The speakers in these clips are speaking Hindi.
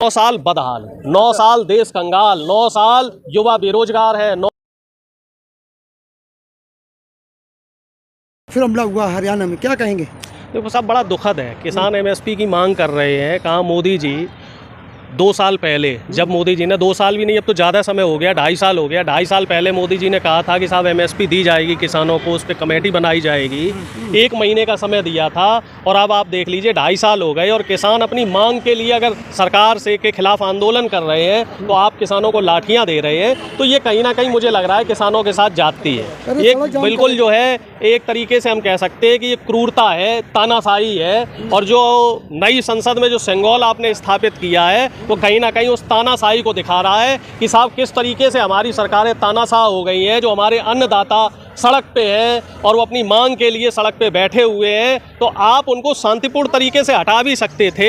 9 साल बदहाल, 9 साल देश कंगाल, 9 साल युवा बेरोजगार है। फिर हमला हुआ हरियाणा में, क्या कहेंगे? देखो साहब, बड़ा दुखद है। किसान एमएसपी की मांग कर रहे हैं। कहाँ मोदी जी 2 साल पहले, जब मोदी जी ने 2 साल भी नहीं, अब तो ज़्यादा समय हो गया, 2.5 साल हो गया, 2.5 साल पहले मोदी जी ने कहा था कि साहब एमएसपी दी जाएगी किसानों को, उस पर कमेटी बनाई जाएगी। 1 महीने का समय दिया था और अब आप देख लीजिए 2.5 साल हो गए और किसान अपनी मांग के लिए अगर सरकार से के खिलाफ आंदोलन कर रहे हैं तो आप किसानों को लाठियां दे रहे हैं। तो ये कहीं ना कहीं मुझे लग रहा है किसानों के साथ जाती है। ये बिल्कुल जो है एक तरीके से हम कह सकते हैं कि ये क्रूरता है, तानाशाही है। और जो नई संसद में जो सेंगोल आपने स्थापित किया है वो कहीं ना कहीं उस तानाशाही को दिखा रहा है कि साहब किस तरीके से हमारी सरकारें तानाशाह हो गई हैं। जो हमारे अन्नदाता सड़क पे हैं और वो अपनी मांग के लिए सड़क पे बैठे हुए हैं, तो आप उनको शांतिपूर्ण तरीके से हटा भी सकते थे।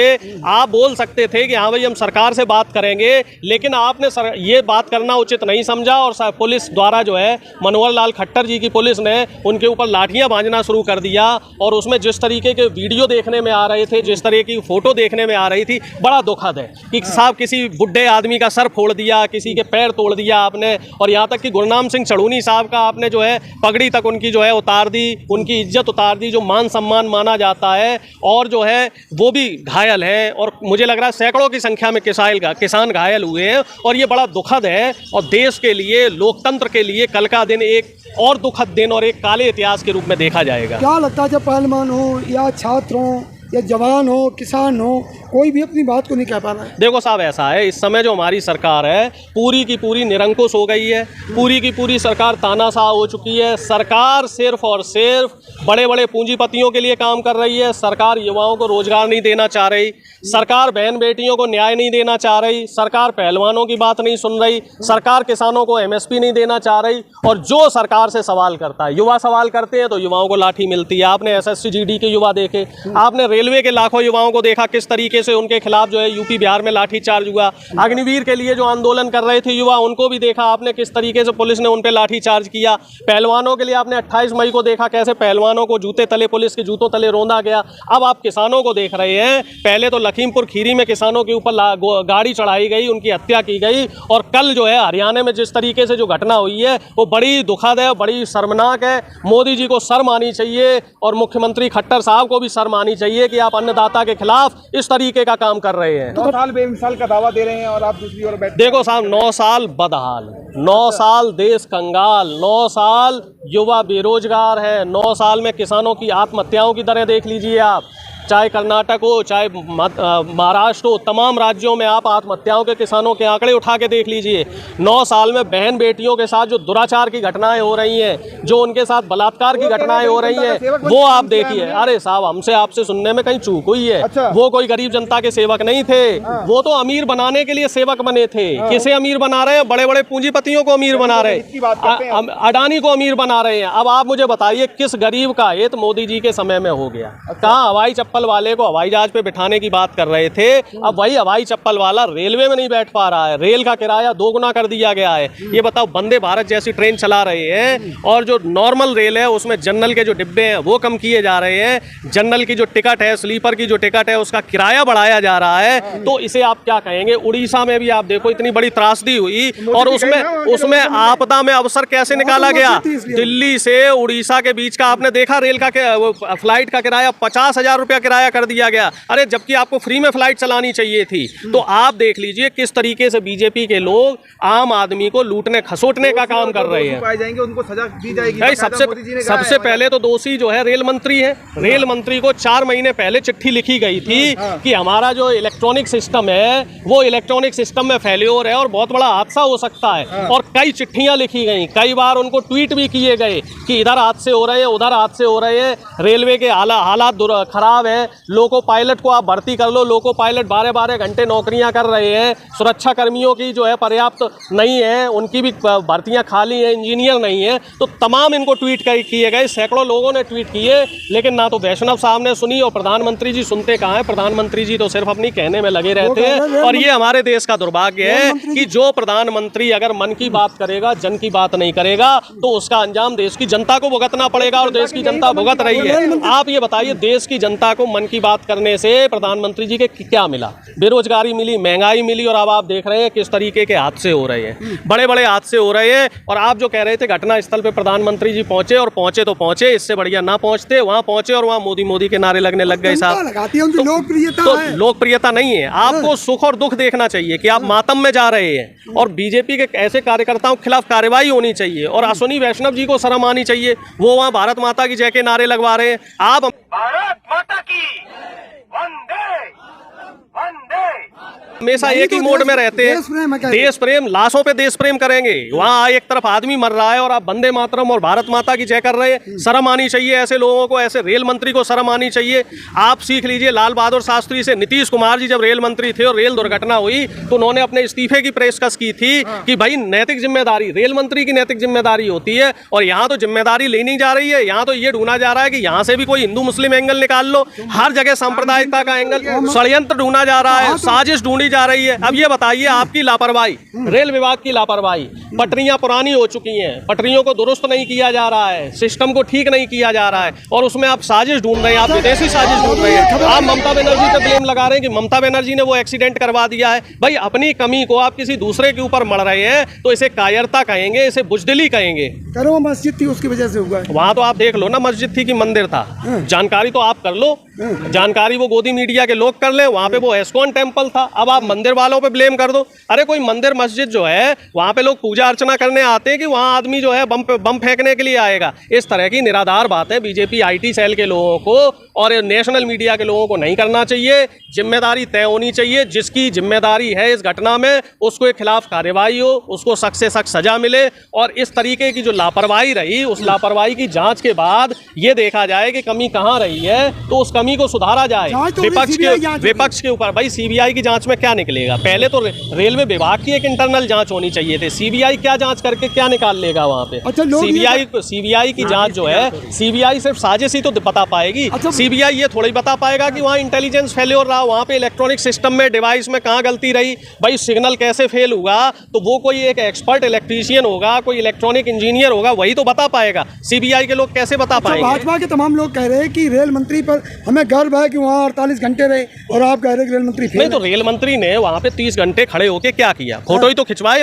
आप बोल सकते थे कि हाँ भाई हम सरकार से बात करेंगे, लेकिन आपने ये बात करना उचित नहीं समझा और पुलिस द्वारा जो है मनोहर लाल खट्टर जी की पुलिस ने उनके ऊपर लाठियां बांधना शुरू कर दिया। और उसमें जिस तरीके के वीडियो देखने में आ रहे थे, जिस तरह की फ़ोटो देखने में आ रही थी, बड़ा दुखद है कि साहब किसी बुढ़े आदमी का सर फोड़ दिया, किसी के पैर तोड़ दिया आपने, और यहाँ तक कि गुरनाम सिंह चढ़ूनी साहब का आपने जो है पगड़ी तक उनकी जो है उतार दी, उनकी इज्जत उतार दी, जो मान सम्मान माना जाता है। और जो है वो भी घायल है और मुझे लग रहा है सैकड़ों की संख्या में किसान घायल हुए हैं। और ये बड़ा दुखद है और देश के लिए, लोकतंत्र के लिए कल का दिन एक और दुखद दिन और एक काले इतिहास के रूप में देखा जाएगा। क्या लगता है, जब पहलवान हो या छात्र हो या जवान हो, किसान हो, कोई भी अपनी बात को नहीं कह पा रहा है? देखो साहब, ऐसा है, इस समय जो हमारी सरकार है पूरी की पूरी निरंकुश हो गई है। पूरी की पूरी सरकार तानाशाह हो चुकी है। सरकार सिर्फ और सिर्फ बड़े बड़े पूंजीपतियों के लिए काम कर रही है। सरकार युवाओं को रोजगार नहीं देना चाह रही। सरकार बहन बेटियों को न्याय नहीं देना चाह रही। सरकार पहलवानों की बात नहीं सुन रही। सरकार किसानों को एमएसपी नहीं देना चाह रही। और जो सरकार से सवाल करता है, युवा सवाल करते हैं तो युवाओं को लाठी मिलती है। आपने एसएससी जीडी के युवा देखे, आपने रेलवे के लाखों युवाओं को देखा किस तरीके से उनके खिलाफ जो है यूपी बिहार में लाठीचार्ज हुआ। अग्निवीर के लिए जो आंदोलन कर रहे थे युवा, उनको भी देखा आपने किस तरीके से पुलिस ने उन पर लाठीचार्ज किया। पहलवानों के लिए आपने 28 मई को देखा कैसे पहलवानों को जूते तले, पुलिस के जूतों तले रौंदा गया। अब आप किसानों को देख रहे हैं, पहले तो लखीमपुर खीरी में किसानों के ऊपर गाड़ी चढ़ाई गई, उनकी हत्या की गई। और कल जो है हरियाणा में जिस तरीके से जो घटना हुई है वो बड़ी दुखद है, बड़ी शर्मनाक है। मोदी जी को शर्म आनी चाहिए और मुख्यमंत्री खट्टर साहब को भी शर्म आनी चाहिए कि आप अन्नदाता के खिलाफ इस तरीके का काम कर रहे हैं। 9 साल बेमिसाल का दावा दे रहे हैं और आप दूसरी ओर बैठे। देखो साहब, 9 साल बदहाल, 9 साल देश कंगाल, 9 साल युवा बेरोजगार है, 9 साल में किसानों की आत्महत्याओं की दरें देख लीजिए आप। चाहे कर्नाटक हो, चाहे महाराष्ट्र हो, तमाम राज्यों में आप आत्महत्याओं के किसानों के आंकड़े उठा के देख लीजिए। 9 साल में बहन बेटियों के साथ जो दुराचार की घटनाएं हो रही हैं, जो उनके साथ बलात्कार की घटनाएं हो रही हैं, वो आप देखिए। अरे साहब, हमसे आपसे सुनने में कहीं चूक हुई है। अच्छा। वो कोई गरीब जनता के सेवक नहीं थे, वो तो अमीर बनाने के लिए सेवक बने थे। किसे अमीर बना रहे हैं? बड़े बड़े पूंजीपतियों को अमीर बना रहे हैं, अडानी को अमीर बना रहे हैं। अब आप मुझे बताइए किस गरीब का हित मोदी जी के समय में हो गया? कहाँ हवाई चप्पल वाले को हवाई जहाज पे बिठाने की बात कर रहे थे, अब वही हवाई चप्पल वाला रेलवे में नहीं बैठ पा रहा है। रेल का किराया 2 गुना कर दिया गया है। ये बताओ, वंदे भारत जैसी ट्रेन चला रहे हैं और जो नॉर्मल रेल है उसमें जनरल के जो डिब्बे हैं वो कम किए जा रहे हैं। जनरल की जो टिकट है, स्लीपर की जो टिकट है, उसका किराया बढ़ाया जा रहा है। तो इसे आप क्या कहेंगे? उड़ीसा में भी आप देखो इतनी बड़ी त्रासदी हुई और उसमें आपदा में अवसर कैसे निकाला गया? दिल्ली से उड़ीसा के बीच का आपने देखा रेल का फ्लाइट का किराया 50,000 रुपया किराया कर दिया गया। अरे जबकि आपको फ्री में फ्लाइट चलानी चाहिए थी। तो आप देख लीजिए किस तरीके से बीजेपी के लोग आम आदमी को लूटने खसोटने का काम कर रहे हैं। जाएंगे, उनको सजा दी जाएगी। सबसे पहले तो दोषी जो है रेल मंत्री है। रेल मंत्री को 4 महीने पहले चिट्ठी लिखी गई थी कि हमारा जो इलेक्ट्रॉनिक सिस्टम है वो इलेक्ट्रॉनिक सिस्टम में फेल्योर है और बहुत बड़ा हादसा हो सकता है। और कई चिट्ठियां लिखी गई, कई बार उनको ट्वीट भी किए गए कि इधर हादसे हो रहे हैं, उधर हादसे हो रहे हैं, रेलवे के हालात खराब है, लोको पायलट को आप भर्ती कर लो। लोको पायलट 12-12 घंटे नौकरियां कर रहे हैं। सुरक्षा कर्मियों की जो है पर्याप्त नहीं है, उनकी भी भर्तियां खाली हैं, इंजीनियर नहीं है। तो तमाम इनको ट्वीट किए गए, सैकड़ों लोगों ने ट्वीट किए, लेकिन ना तो वैष्णव साहब ने सुनी और प्रधानमंत्री जी सुनते कहाँ हैं। प्रधानमंत्री जी तो सिर्फ अपनी कहने में लगे रहते हैं। और ये हमारे देश का दुर्भाग्य है कि जो प्रधानमंत्री अगर मन की बात करेगा, जन की बात नहीं करेगा, तो उसका अंजाम देश की जनता को भुगतना पड़ेगा और देश की जनता भुगत रही है। आप ये बताइए, देश की जनता को मन की बात करने से प्रधानमंत्री जी के क्या मिला? बेरोजगारी मिली, महंगाई मिली, और अब आप देख रहे हैं किस तरीके के हादसे हो रहे हैं, बड़े बड़े हादसे हो रहे हैं। और आप जो कह रहे थे घटना स्थल पे प्रधानमंत्री जी पहुंचे, और पहुंचे तो पहुंचे, इससे बढ़िया ना पहुंचते। वहां पहुंचे और वहां मोदी मोदी के नारे लगने लग गए साहब। तो लोकप्रियता नहीं है। आपको सुख और दुख देखना चाहिए कि आप मातम में जा रहे हैं, और बीजेपी के ऐसे कार्यकर्ताओं के खिलाफ कार्रवाई होनी चाहिए, और अश्विनी वैष्णव जी को शर्म आनी चाहिए। वो वहां भारत माता की जय के नारे लगवा रहे हैं। आप भारत माता की वंदे वंदे। हमेशा एक ही मोड में रहते हैं, देश प्रेम, लाशों पे देश प्रेम करेंगे। वहाँ एक तरफ आदमी मर रहा है और आप वंदे मातरम और भारत माता की जय कर रहे हैं। शर्म आनी चाहिए ऐसे लोगों को, ऐसे रेल मंत्री को शर्म आनी चाहिए। आप सीख लीजिए लाल बहादुर शास्त्री से। नीतीश कुमार जी जब रेल मंत्री थे और रेल दुर्घटना हुई तो उन्होंने अपने इस्तीफे की पेशकश की थी कि भाई नैतिक जिम्मेदारी रेल मंत्री की नैतिक जिम्मेदारी होती है, और यहाँ तो जिम्मेदारी लेनी जा रही है। यहाँ तो ये ढूंढा जा रहा है कि यहाँ से भी कोई हिंदू मुस्लिम एंगल निकाल लो, हर जगह सांप्रदायिकता का एंगल, षड्यंत्र ढूंढा जा रहा है, साजिश ढूंढी जा रही है। अब ये बताइए, आपकी लापरवाही, रेल विभाग की लापरवाही, पटरियां पुरानी हो चुकी हैं, पटरियों को दुरुस्त नहीं किया जा रहा है, सिस्टम को ठीक नहीं किया जा रहा है, और उसमें आप साजिश ढूंढ रहे हैं, आप विदेशी साजिश ढूंढ रहे हैं। आप ममता बनर्जी पे ब्लेम लगा रहे हैं कि ममता बनर्जी ने वो एक्सीडेंट करवा दिया है। भाई अपनी कमी को आप किसी दूसरे के ऊपर मढ़ रहे हैं तो इसे कायरता कहेंगे, इसे बुजदिली कहेंगे। करो मस्जिद थी उसकी वजह से हुआ। वहां तो आप देख लो ना, मस्जिद थी कि मंदिर था, जानकारी तो आप कर लो, जानकारी वो गोदी मीडिया के लोग कर ले। वहां पे वो एस्कॉन टेम्पल था, अब आप मंदिर वालों पे ब्लेम कर दो। अरे कोई मंदिर मस्जिद जो है वहां पे लोग पूजा अर्चना करने आते हैं कि वहां आदमी जो है बम फेंकने के लिए आएगा? इस तरह की निराधार बातें बीजेपी आईटी सेल के लोगों को और नेशनल मीडिया के लोगों को नहीं करना चाहिए। जिम्मेदारी तय होनी चाहिए, जिसकी जिम्मेदारी है इस घटना में उसको के खिलाफ कार्रवाई हो, उसको सख्त से सख्त सजा मिले, और इस तरीके की जो लापरवाही रही उस लापरवाही की जांच के बाद ये देखा जाए कि कमी कहां रही है, तो उस कमी को सुधारा जाए। विपक्ष के ऊपर भाई सीबीआई की जांच में क्या निकलेगा? पहले तो रेलवे विभाग की एक इंटरनल जांच होनी चाहिए थी। सीबीआई क्या जांच करके क्या निकाल लेगा वहां पे? सीबीआई की जांच जो है, सीबीआई सिर्फ साजिश ही तो बता पाएगी। सीबीआई ये थोड़ी बता पाएगा कि वहाँ इंटेलिजेंस फेल्योर रहा, वहाँ पे इलेक्ट्रॉनिक सिस्टम में डिवाइस में कहाँ गलती रही, भाई सिग्नल कैसे फेल हुआ, तो वो कोई एक एक्सपर्ट इलेक्ट्रीशियन होगा, कोई इलेक्ट्रॉनिक इंजीनियर होगा, वही तो बता पाएगा। सीबीआई के लोग कैसे बता पाएंगे? भाजपा के तमाम लोग कह रहे हैं कि रेल मंत्री पर हमें गर्व है कि वहाँ 48 घंटे रहे, और आप कह रहे हैं कि रेल मंत्री नहीं, तो रेल मंत्री ने वहाँ पे 30 घंटे खड़े होके क्या किया? फोटो ही तो खिंचवाए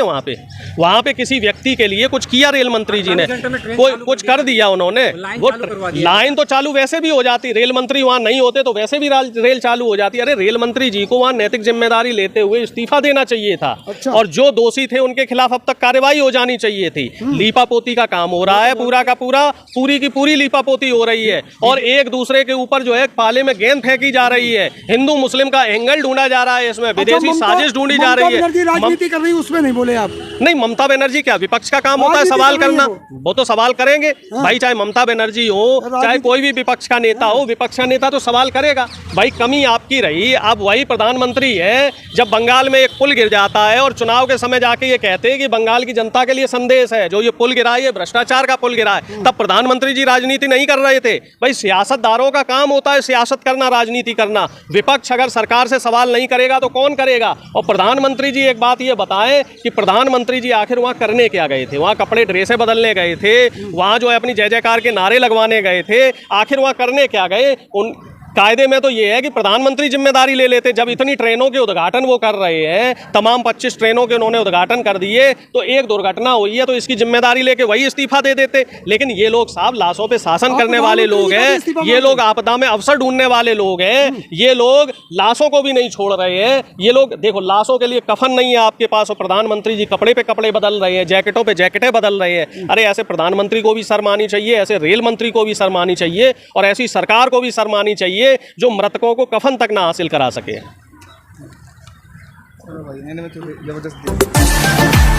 वहाँ पे किसी व्यक्ति के लिए कुछ किया रेल मंत्री जी ने? कोई कुछ कर दिया उन्होंने? वो लाइन तो चालू वैसे भी हो जाती, रेल मंत्री वहाँ नहीं होते तो वैसे भी रेल चालू हो जाती। अरे रेल मंत्री जी को वहाँ नैतिक जिम्मेदारी लेते हुए इस्तीफा देना चाहिए था। अच्छा। और जो दोषी थे उनके खिलाफ अब तक कार्रवाई हो जानी चाहिए थी। लीपापोती का काम हो रहा है, पूरा का पूरा, पूरी की पूरी लीपापोती हो रही है, और एक दूसरे के ऊपर जो है पाले में गेंद फेंकी जा रही है। हिंदू मुस्लिम का एंगल ढूंढा जा रहा है, इसमें विदेशी साजिश ढूंढी जा रही है। राजनीति कर रही है, उसमें नहीं बोले आप? नहीं, ममता बनर्जी क्या विपक्ष का काम होता है सवाल करना? वो तो सवाल करेंगे भाई, चाहे ममता बनर्जी हो, चाहे कोई भी विपक्ष का नेता हो, विपक्ष का नेता तो सवाल करेगा। भाई कमी आपकी रही, आप वही प्रधानमंत्री है जब बंगाल में एक पुल गिर जाता है और चुनाव के समय जाके ये कहते हैं कि बंगाल की जनता के लिए संदेश है, जो ये पुल गिरा है ये भ्रष्टाचार का पुल गिरा है, तब प्रधानमंत्री जी राजनीति नहीं कर रहे थे। भाई सियासतदारों का काम होता है सियासत करना, राजनीति करना। विपक्ष अगर सरकार से सवाल नहीं करेगा तो कौन करेगा? और प्रधानमंत्री जी एक बात ये बताएं कि प्रधानमंत्री जी आखिर वहाँ करने क्या गए थे? वहाँ कपड़े ड्रेसें बदलने गए थे, वहाँ जो है अपनी जय जयकार के नारे लगवाने गए थे, आखिर वहाँ करने क्या गए? उन कायदे में तो ये है कि प्रधानमंत्री जिम्मेदारी ले लेते। जब इतनी ट्रेनों के उद्घाटन वो कर रहे हैं, तमाम 25 ट्रेनों के उन्होंने उद्घाटन कर दिए, तो एक दुर्घटना हुई है तो इसकी जिम्मेदारी लेके वही इस्तीफा दे देते। लेकिन ये लोग साहब लाशों पे शासन करने वाले लोग हैं, ये लोग आपदा में अवसर ढूंढने वाले लोग हैं, ये लोग लाशों को भी नहीं छोड़ रहे हैं। ये लोग देखो, लाशों के लिए कफन नहीं है आपके पास और प्रधानमंत्री जी कपड़े पे कपड़े बदल रहे हैं, जैकेटों पे जैकेटें बदल रहे हैं। अरे ऐसे प्रधानमंत्री को भी शर्म आनी चाहिए, ऐसे रेल मंत्री को भी शर्म आनी चाहिए, और ऐसी सरकार को भी शर्म आनी चाहिए जो मृतकों को कफन तक ना हासिल करा सके। जबरदस्त